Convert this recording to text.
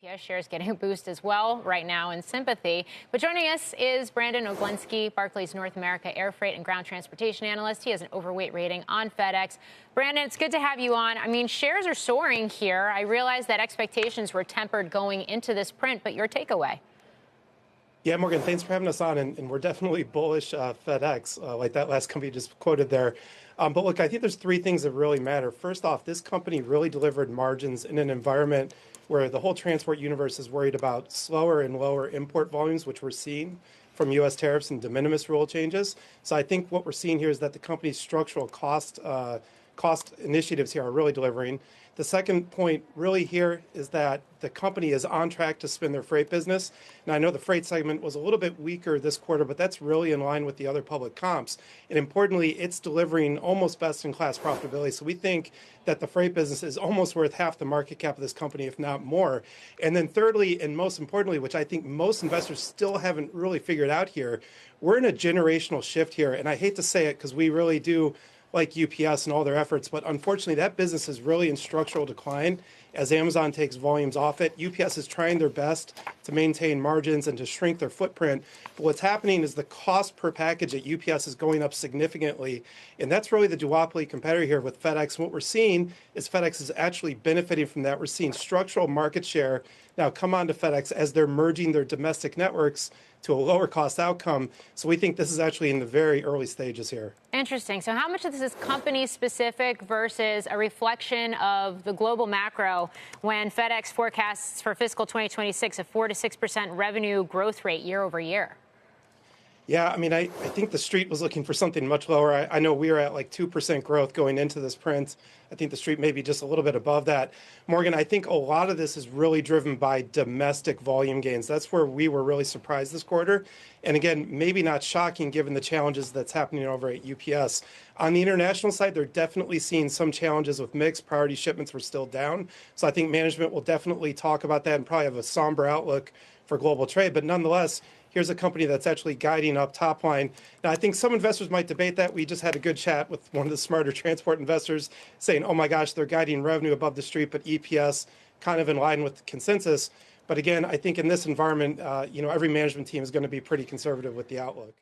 Yeah, shares getting a boost as well right now in sympathy. But joining us is Brandon Oglenski, Barclays North America air freight and ground transportation analyst. He has an overweight rating on FedEx. Brandon, it's good to have you on. I mean, shares are soaring here. I realize that expectations were tempered going into this print, but your takeaway? Yeah, Morgan, thanks for having us on. And we're definitely bullish FedEx, like that last company just quoted there. But look, I think there's three things that really matter. First off, this company really delivered margins in an environment where the whole transport universe is worried about slower and lower import volumes, which we're seeing from U.S. tariffs and de minimis rule changes. So I think what we're seeing here is that the company's structural cost initiatives here are really delivering. The second point really here is that the company is on track to spin their freight business. Now, I know the freight segment was a little bit weaker this quarter, but that's really in line with the other public comps. And importantly, it's delivering almost best-in-class profitability. So we think that the freight business is almost worth half the market cap of this company, if not more. And then thirdly, and most importantly, which I think most investors still haven't really figured out here, we're in a generational shift here. And I hate to say it because we really do like UPS and all their efforts, but unfortunately that business is really in structural decline as Amazon takes volumes off it. UPS is trying their best to maintain margins and to shrink their footprint, but what's happening is the cost per package at UPS is going up significantly, and that's really the duopoly competitor here with FedEx. And what we're seeing is FedEx is actually benefiting from that. We're seeing structural market share now come on to FedEx as they're merging their domestic networks to a lower cost outcome. So we think this is actually in the very early stages here. Interesting. So how much of this is company specific versus a reflection of the global macro when FedEx forecasts for fiscal 2026 a 4 to 6% revenue growth rate year over year? Yeah, I mean, I think the street was looking for something much lower. I know we were at like 2% growth going into this print. I think the street may be just a little bit above that. Morgan, I think a lot of this is really driven by domestic volume gains. That's where we were really surprised this quarter. And again, maybe not shocking given the challenges that's happening over at UPS. On the international side, they're definitely seeing some challenges with mix. Priority shipments were still down. So I think management will definitely talk about that and probably have a somber outlook for global trade. But nonetheless, here's a company that's actually guiding up top line. Now, I think some investors might debate that. We just had a good chat with one of the smarter transport investors saying, oh my gosh, they're guiding revenue above the street, but EPS kind of in line with consensus. But again, I think in this environment, every management team is going to be pretty conservative with the outlook.